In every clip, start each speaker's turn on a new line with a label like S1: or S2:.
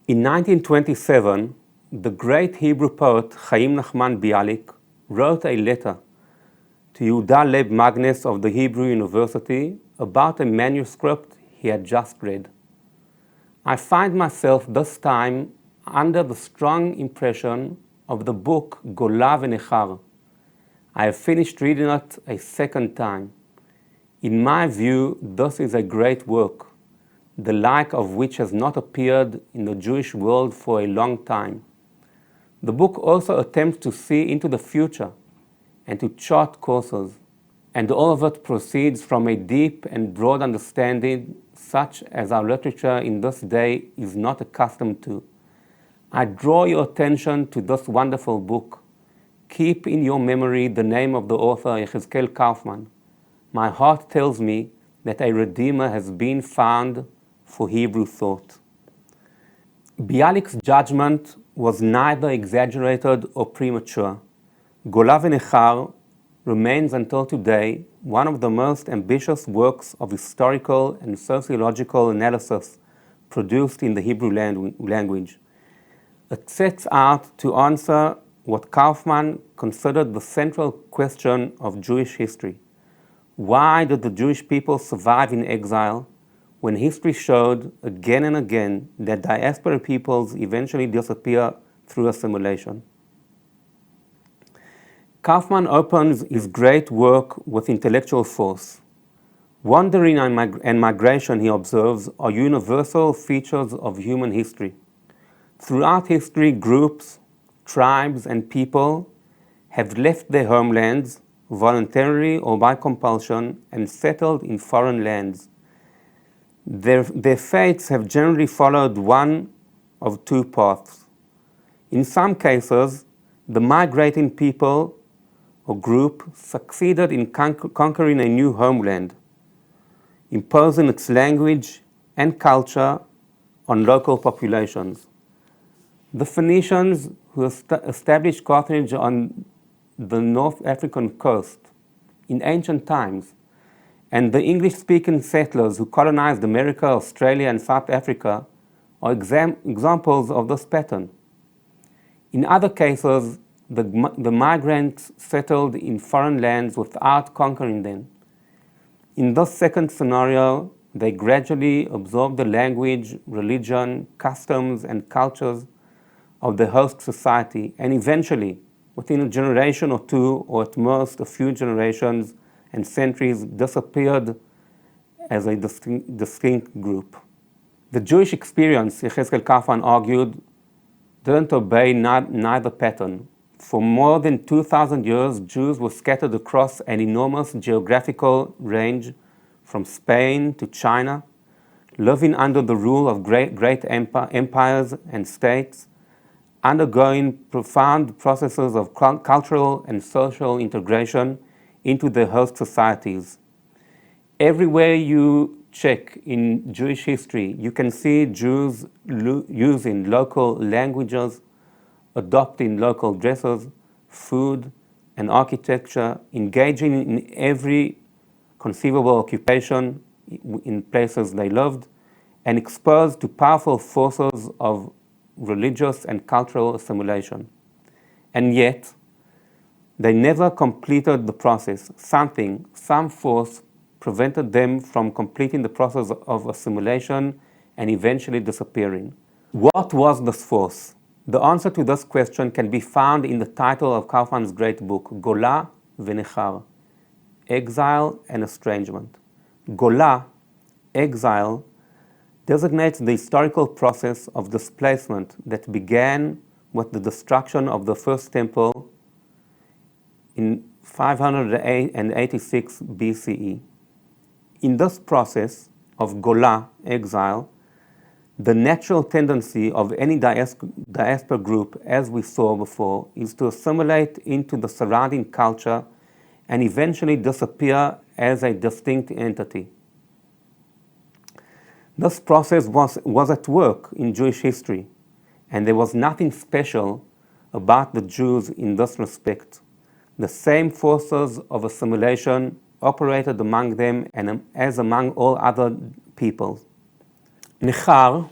S1: In 1927, the great Hebrew poet ha-Nachman Bialik wrote a letter to Yehuda Leib Magnus of the Hebrew University about a manuscript he had just read. I find myself this time under the strong impression of the book Gola ve-Nekhar. I have finished reading it a second time. In my view, this is a great work, the like of which has not appeared in the Jewish world for a long time. The book also attempts to see into the future and to chart courses, and all of it proceeds from a deep and broad understanding such as our literature in this day is not accustomed to. I draw your attention to this wonderful book. Keep in your memory the name of the author, Yehezkel Kaufmann. My heart tells me that a Redeemer has been found for Hebrew thought. Bialik's judgment was neither exaggerated or premature. Gola ve-Nekhar remains until today one of the most ambitious works of historical and sociological analysis produced in the Hebrew language. It sets out to answer what Kaufmann considered the central question of Jewish history. Why did the Jewish people survive in exile when history showed again and again that diaspora peoples eventually disappear through assimilation? Kaufmann opens his great work with intellectual force. Wandering and migration, he observes, are universal features of human history. Throughout history, groups, tribes, and people have left their homelands, voluntarily or by compulsion, and settled in foreign lands. Their fates have generally followed one of two paths. In some cases, the migrating people or group succeeded in conquering a new homeland, imposing its language and culture on local populations. The Phoenicians, who established Carthage on the North African coast in ancient times, and the English-speaking settlers who colonized America, Australia, and South Africa are examples of this pattern. In other cases, the migrants settled in foreign lands without conquering them. In this second scenario, they gradually absorbed the language, religion, customs, and cultures of the host society, and eventually, within a generation or two, or at most a few generations and centuries, disappeared as a distinct group. The Jewish experience, Yehezkel Kaufmann argued, didn't obey neither pattern. For more than 2,000 years, Jews were scattered across an enormous geographical range from Spain to China, living under the rule of great empires and states, undergoing profound processes of cultural and social integration into their host societies. Everywhere you check in Jewish history, you can see Jews using local languages, adopting local dresses, food, and architecture, engaging in every conceivable occupation in places they loved, and exposed to powerful forces of religious and cultural assimilation. And yet, they never completed the process. Some force prevented them from completing the process of assimilation and eventually disappearing. What was this force? The answer to this question can be found in the title of Kaufmann's great book, Gola ve-Nekhar, Exile and Estrangement. Gola, exile, designates the historical process of displacement that began with the destruction of the first temple in 586 BCE. In this process of Gola, exile, the natural tendency of any diaspora group, as we saw before, is to assimilate into the surrounding culture and eventually disappear as a distinct entity. This process was at work in Jewish history, and there was nothing special about the Jews in this respect. The same forces of assimilation operated among them and as among all other peoples. Nekhar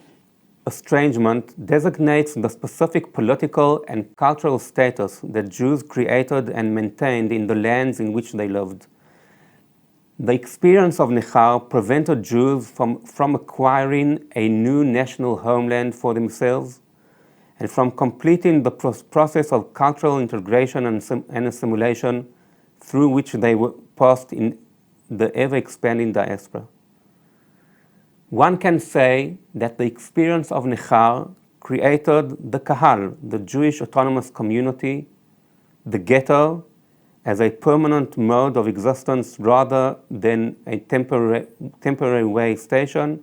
S1: Estrangement designates the specific political and cultural status that Jews created and maintained in the lands in which they lived. The experience of Nekhar prevented Jews from acquiring a new national homeland for themselves and from completing the process of cultural integration and assimilation through which they were passed in the ever-expanding diaspora. One can say that the experience of Nekhar created the Kahal, the Jewish autonomous community, the ghetto, as a permanent mode of existence rather than a temporary way station,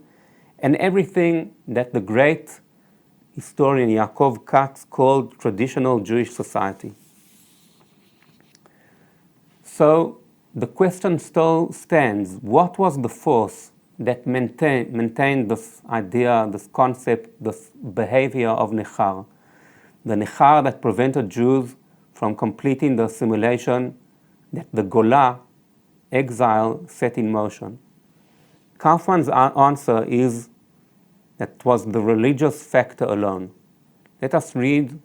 S1: and everything that the great historian Yaakov Katz called traditional Jewish society. So the question still stands: what was the force that maintained this idea, this concept, this behavior of Nekhar? The Nekhar that prevented Jews from completing the assimilation that the Golah, exile, set in motion. Kaufmann's answer is that it was the religious factor alone. Let us read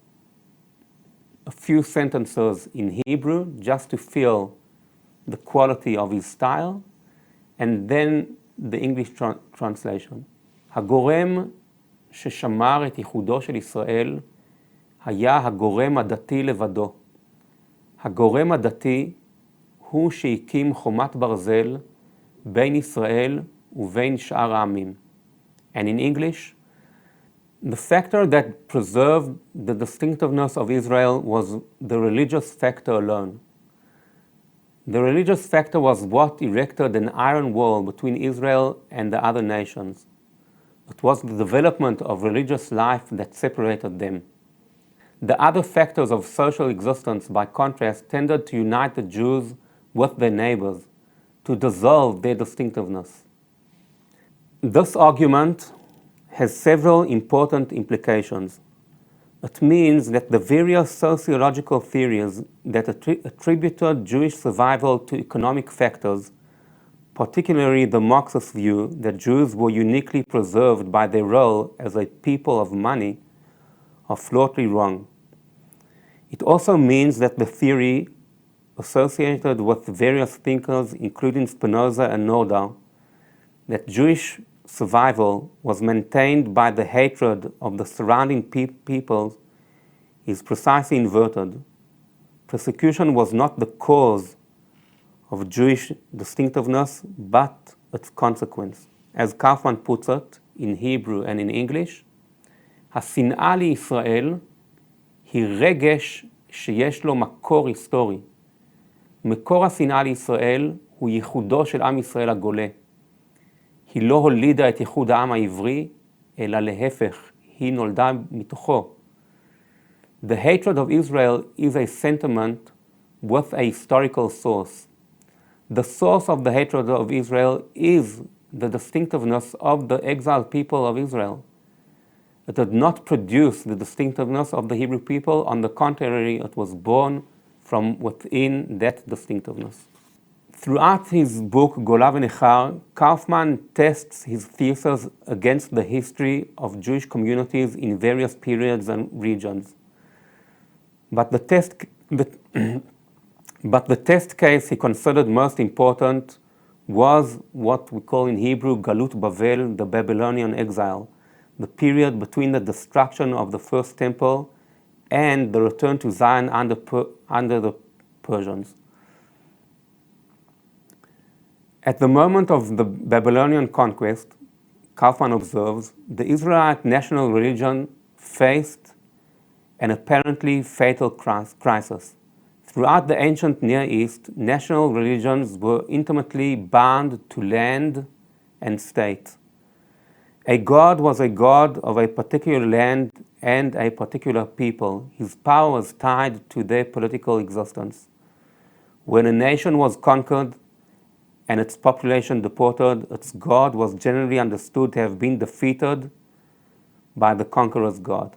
S1: a few sentences in Hebrew just to feel the quality of his style, and then the English translation. הגורם ששמר את ייחודו של ישראל היה הגורם הדתי לבדו. הגורם הדתי הוא שהקים חומת ברזל בין ישראל ובין שאר העמים. And in English, the factor that preserved the distinctiveness of Israel was the religious factor alone. The religious factor was what erected an iron wall between Israel and the other nations. It was the development of religious life that separated them. The other factors of social existence, by contrast, tended to unite the Jews with their neighbors, to dissolve their distinctiveness. This argument has several important implications. It means that the various sociological theories that attributed Jewish survival to economic factors, particularly the Marxist view that Jews were uniquely preserved by their role as a people of money, are flatly wrong. It also means that the theory associated with various thinkers, including Spinoza and Nordau, that Jewish survival was maintained by the hatred of the surrounding peoples is precisely inverted. Persecution was not the cause of Jewish distinctiveness, but its consequence. As Kaufmann puts it in Hebrew and in English, השנאה לישראל היא רגש שיש לו מקור היסטורי. מקור השנאה לישראל הוא ייחודו של עם ישראל הגולה. היא לא הולידה את ייחוד העם העברי, אלא להפך, היא נולדה מתוכו. The hatred of Israel is a sentiment with a historical source. The source of the hatred of Israel is the distinctiveness of the exiled people of Israel. It did not produce the distinctiveness of the Hebrew people. On the contrary, it was born from within that distinctiveness. Throughout his book, Gola ve-Nekhar, Kaufmann tests his thesis against the history of Jewish communities in various periods and regions. But the test case he considered most important was what we call in Hebrew Galut Bavel, the Babylonian exile, the period between the destruction of the first temple and the return to Zion under the Persians. At the moment of the Babylonian conquest, Kaufmann observes, the Israelite national religion faced an apparently fatal crisis. Throughout the ancient Near East, national religions were intimately bound to land and state. A god was a god of a particular land and a particular people. His power was tied to their political existence. When a nation was conquered and its population deported, its god was generally understood to have been defeated by the conqueror's god.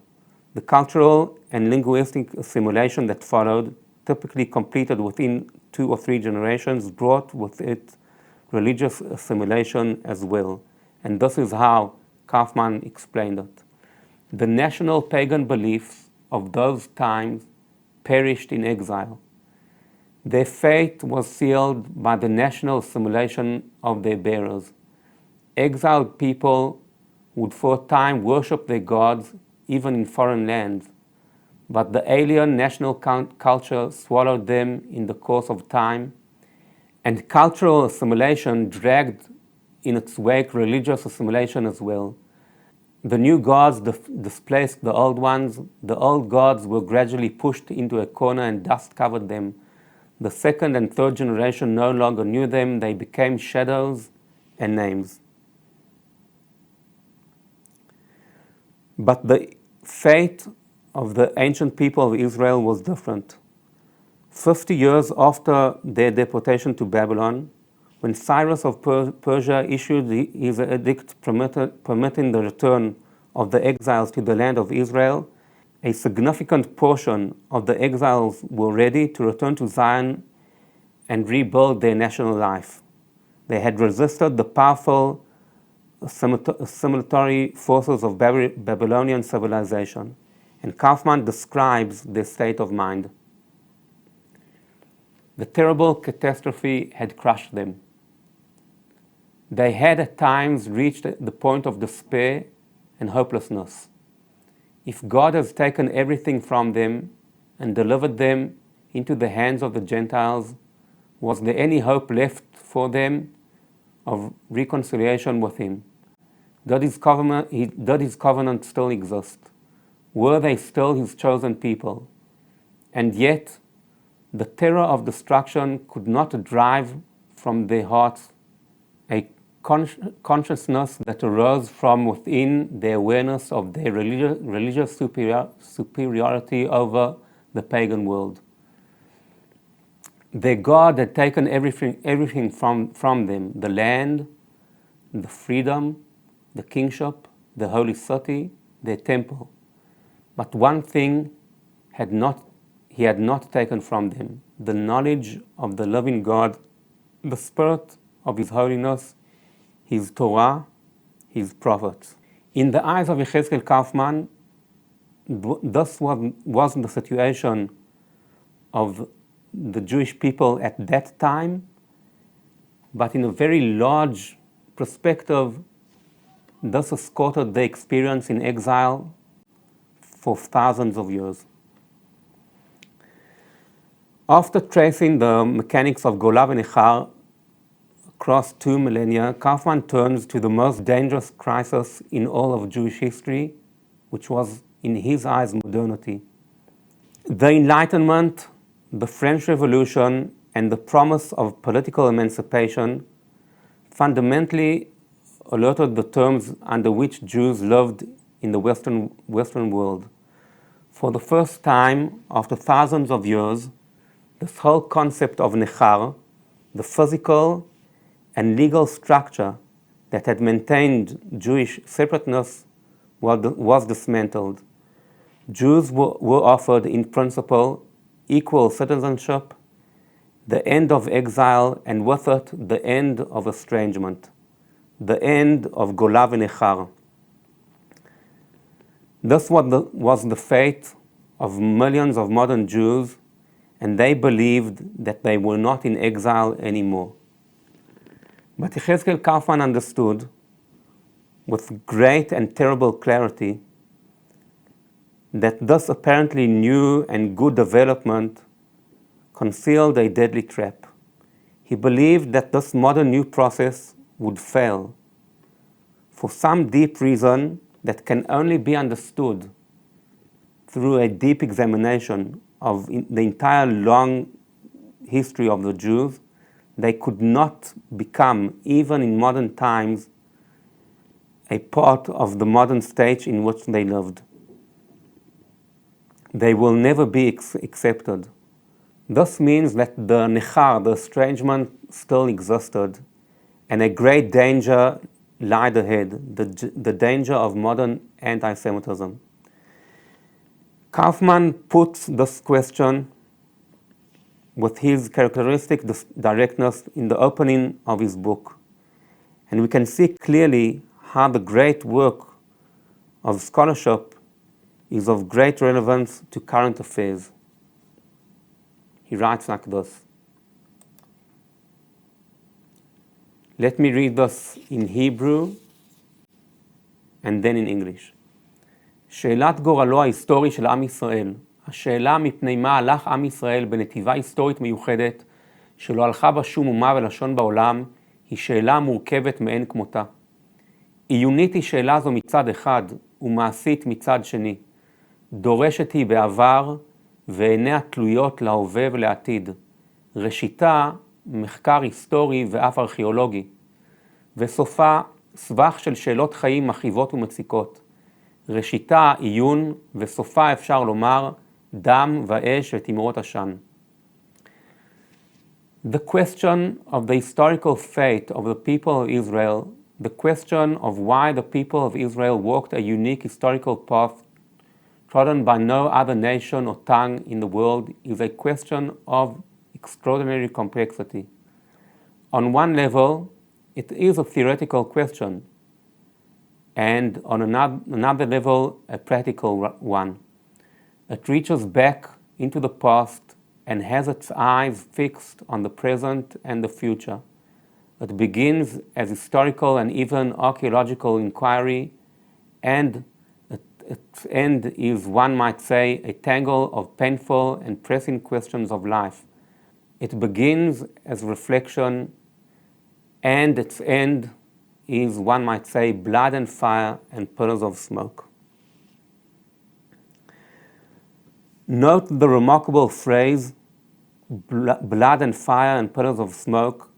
S1: The cultural and linguistic assimilation that followed, typically completed within 2 or 3 generations, brought with it religious assimilation as well. And this is how Kaufmann explained it. The national pagan beliefs of those times perished in exile. Their fate was sealed by the national assimilation of their bearers. Exiled people would for a time worship their gods even in foreign lands, but the alien national culture swallowed them in the course of time, and cultural assimilation dragged in its wake religious assimilation as well. The new gods displaced the old ones. The old gods were gradually pushed into a corner and dust covered them. The second and third generation no longer knew them. They became shadows and names. But the fate of the ancient people of Israel was different. 50 years after their deportation to Babylon, when Cyrus of Persia issued his edict permitting the return of the exiles to the land of Israel, a significant portion of the exiles were ready to return to Zion and rebuild their national life. They had resisted the powerful assimilatory forces of Babylonian civilization, and Kaufmann describes their state of mind. The terrible catastrophe had crushed them. They had at times reached the point of despair and hopelessness. If God has taken everything from them and delivered them into the hands of the Gentiles, was there any hope left for them of reconciliation with Him? Did His covenant still exist? Were they still His chosen people? And yet, the terror of destruction could not drive from their hearts a consciousness that arose from within their awareness of their religious superiority over the pagan world. Their God had taken everything from them: the land, the freedom, the kingship, the holy city, their temple. But one thing He had not taken from them: the knowledge of the living God, the spirit of His holiness, His Torah, His prophets. In the eyes of Yehezkel Kaufmann, this wasn't the situation of the Jewish people at that time, but in a very large perspective, this escorted their experience in exile for thousands of years. After tracing the mechanics of Gola ve-Nekhar across 2 millennia, Kaufmann turns to the most dangerous crisis in all of Jewish history, which was, in his eyes, modernity. The Enlightenment, the French Revolution, and the promise of political emancipation fundamentally altered the terms under which Jews lived in the Western world. For the first time, after thousands of years, this whole concept of Nekhar, the physical and legal structure that had maintained Jewish separateness, was dismantled. Jews were offered, in principle, equal citizenship, the end of exile, and with it, the end of estrangement, the end of Gola ve-Nekhar. This was the fate of millions of modern Jews, and they believed that they were not in exile anymore. But Yehezkel Kaufmann understood, with great and terrible clarity, that this apparently new and good development concealed a deadly trap. He believed that this modern new process would fail for some deep reason that can only be understood through a deep examination of the entire long history of the Jews. They could not become, even in modern times, a part of the modern stage in which they lived. They will never be accepted. This means that the Nekhar, the estrangement, still existed, and a great danger lied ahead, the danger of modern anti-Semitism. Kaufmann puts this question with his characteristic directness in the opening of his book, and we can see clearly how the great work of scholarship is of great relevance to current affairs. He writes like this. Let me read this in Hebrew and then in English. שאלת גורלו ההיסטורי של עם ישראל, השאלה מפני מה הלך עם ישראל בנתיבה היסטורית מיוחדת, שלא הלכה בה שום אומה ולשון בעולם, היא שאלה מורכבת מאין כמותה. עיונית היא שאלה זו מצד אחד, ומעשית מצד שני. דורשת היא בעבר, ועיניה תלויות להווה ולעתיד. ראשיתה, מחקר היסטורי ואף ארכיאולוגי. וסופה, סבך של שאלות חיים מכאיבות ומציקות. ראשיתה, עיון, וסופה אפשר לומר, דם ואש ותימרות עשן. The question of the historical fate of the people of Israel, the question of why the people of Israel walked a unique historical path trodden by no other nation or tongue in the world, is a question of extraordinary complexity. On one level, it is a theoretical question, and on another level, a practical one. It reaches back into the past and has its eyes fixed on the present and the future. It begins as historical and even archaeological inquiry, and its end is, one might say, a tangle of painful and pressing questions of life. It begins as reflection, and its end is, one might say, blood and fire and pillars of smoke. Note the remarkable phrase, blood and fire and pillars of smoke.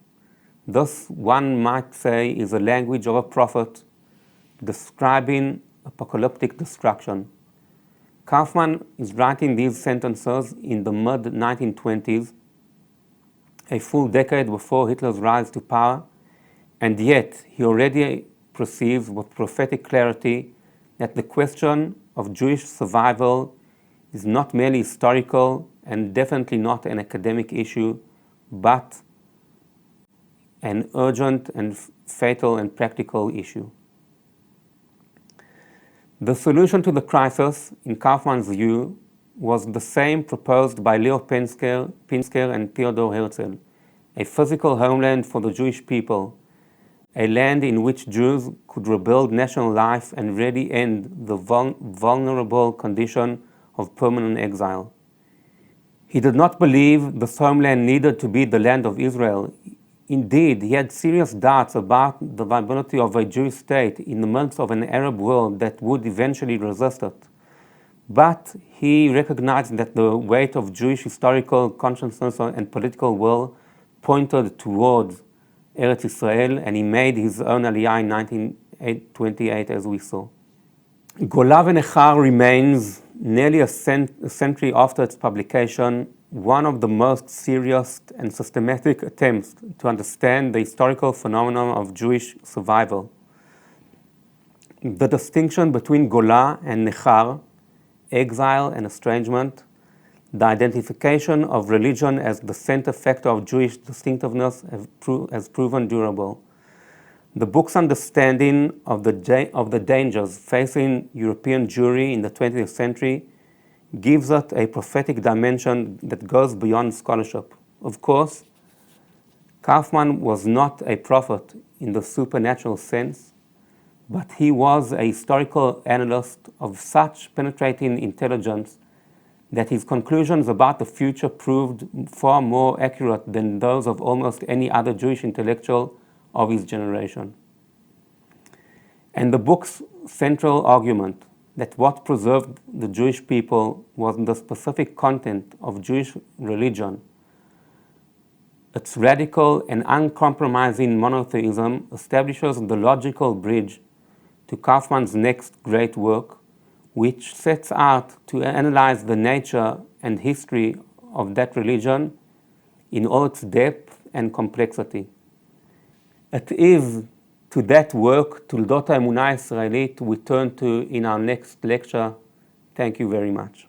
S1: Thus, one might say, is the language of a prophet describing apocalyptic destruction. Kaufmann is writing these sentences in the mid-1920s, a full decade before Hitler's rise to power, and yet he already perceives with prophetic clarity that the question of Jewish survival is not merely historical and definitely not an academic issue, but an urgent and fatal and practical issue. The solution to the crisis, in Kaufmann's view, was the same proposed by Leo Pinsker and Theodor Herzl, a physical homeland for the Jewish people, a land in which Jews could rebuild national life and really end the vulnerable condition of permanent exile. He did not believe this homeland needed to be the land of Israel. Indeed, he had serious doubts about the viability of a Jewish state in the midst of an Arab world that would eventually resist it. But he recognized that the weight of Jewish historical consciousness and political will pointed towards Eretz Israel, and he made his own Aliyah in 1928, as we saw. Gola ve-Nekhar remains, nearly a century after its publication, one of the most serious and systematic attempts to understand the historical phenomenon of Jewish survival. The distinction between Golah and Nekhar, exile and estrangement, the identification of religion as the center factor of Jewish distinctiveness has proven durable. The book's understanding of the dangers facing European Jewry in the 20th century gives it a prophetic dimension that goes beyond scholarship. Of course, Kaufmann was not a prophet in the supernatural sense, but he was a historical analyst of such penetrating intelligence that his conclusions about the future proved far more accurate than those of almost any other Jewish intellectual of his generation. And the book's central argument that what preserved the Jewish people was the specific content of Jewish religion, its radical and uncompromising monotheism, establishes the logical bridge to Kaufmann's next great work, which sets out to analyze the nature and history of that religion in all its depth and complexity. It is to that work, Toledot ha-Emunah ha-Yisra'elit, we turn to in our next lecture. Thank you very much.